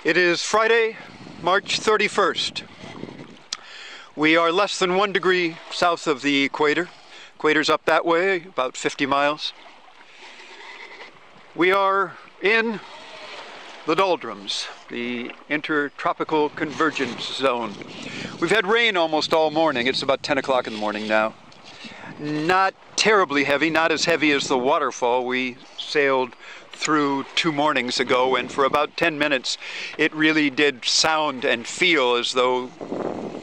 It is Friday, March 31st. We are less than 1 degree south of the equator. Equator's up that way, about 50 miles. We are in the doldrums, the intertropical convergence zone. We've had rain almost all morning. It's about 10 o'clock in the morning now. Not terribly heavy, not as heavy as the waterfall we sailed through 2 mornings ago, and for about 10 minutes it really did sound and feel as though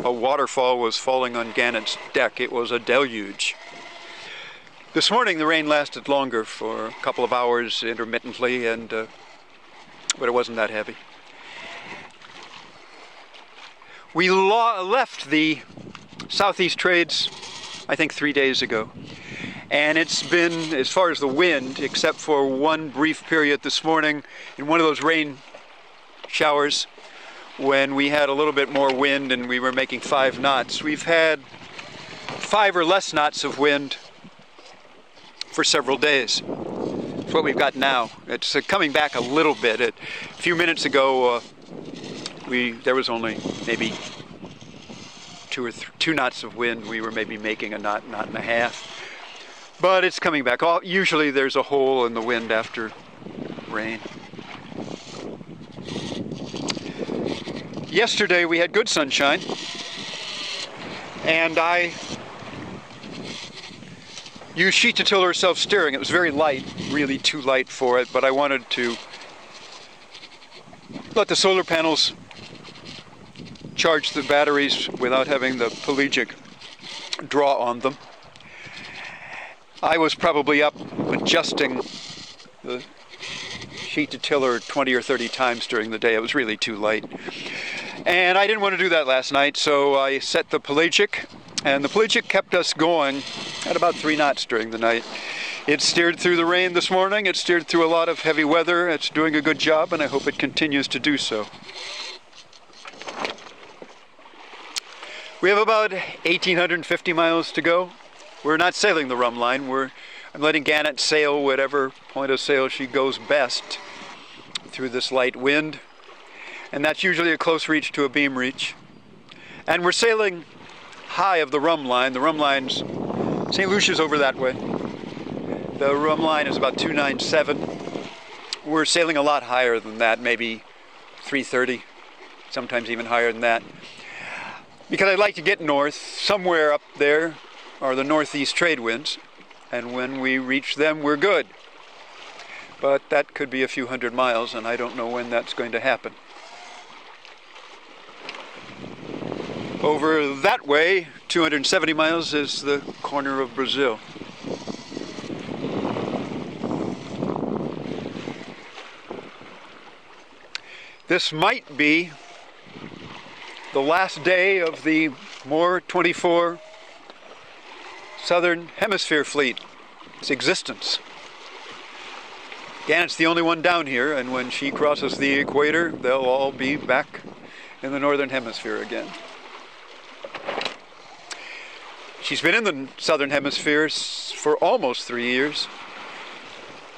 a waterfall was falling on Gannet's deck. It was a deluge. This morning the rain lasted longer for a couple of hours intermittently, but it wasn't that heavy. We left the southeast trades, I think, 3 days ago. And it's been, as far as the wind, except for one brief period this morning in one of those rain showers when we had a little bit more wind and we were making 5 knots. We've had 5 or less knots of wind for several days. That's what we've got now. It's coming back a little bit. A few minutes ago, there was only maybe 2 knots of wind. We were maybe making a knot and a half. But it's coming back. Usually there's a hole in the wind after rain. Yesterday we had good sunshine, and I used sheet-to-tiller self-steering. It was very light, really too light for it, but I wanted to let the solar panels charge the batteries without having the pelagic draw on them. I was probably up adjusting the sheet-to-tiller 20 or 30 times during the day. It was really too light. And I didn't want to do that last night, so I set the pelagic, and the pelagic kept us going at about 3 knots during the night. It steered through the rain this morning. It steered through a lot of heavy weather. It's doing a good job, and I hope it continues to do so. We have about 1,850 miles to go. We're not sailing the rum line. I'm letting Gannet sail whatever point of sail she goes best through this light wind. And that's usually a close reach to a beam reach. And we're sailing high of the rum line. The rum line's, St. Lucia's over that way. The rum line is about 297. We're sailing a lot higher than that, maybe 330, sometimes even higher than that. Because I'd like to get north. Somewhere up there are the northeast trade winds, and when we reach them we're good. But that could be a few hundred miles, and I don't know when that's going to happen. Over that way, 270 miles, is the corner of Brazil. This might be the last day of the Moore 24 Southern Hemisphere fleet, its existence. Gannet's the only one down here, and when she crosses the equator, they'll all be back in the Northern Hemisphere again. She's been in the Southern Hemisphere for almost 3 years.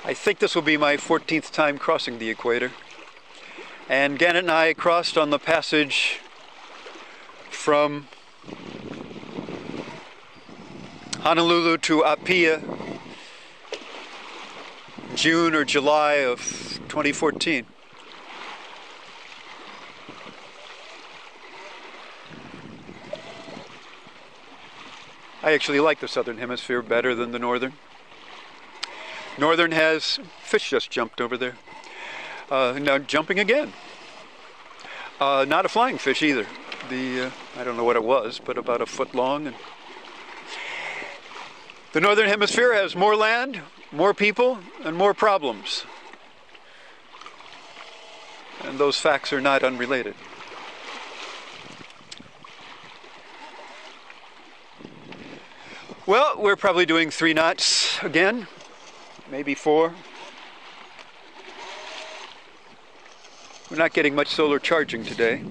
I think this will be my 14th time crossing the equator. And Gannet and I crossed on the passage from Honolulu to Apia, June or July of 2014. I actually like the Southern Hemisphere better than the Northern. Northern has, fish just jumped over there. Now jumping again. Not a flying fish either. I don't know what it was, but about a foot long. And the Northern Hemisphere has more land, more people, and more problems. And those facts are not unrelated. Well, we're probably doing 3 knots again, maybe 4. We're not getting much solar charging today.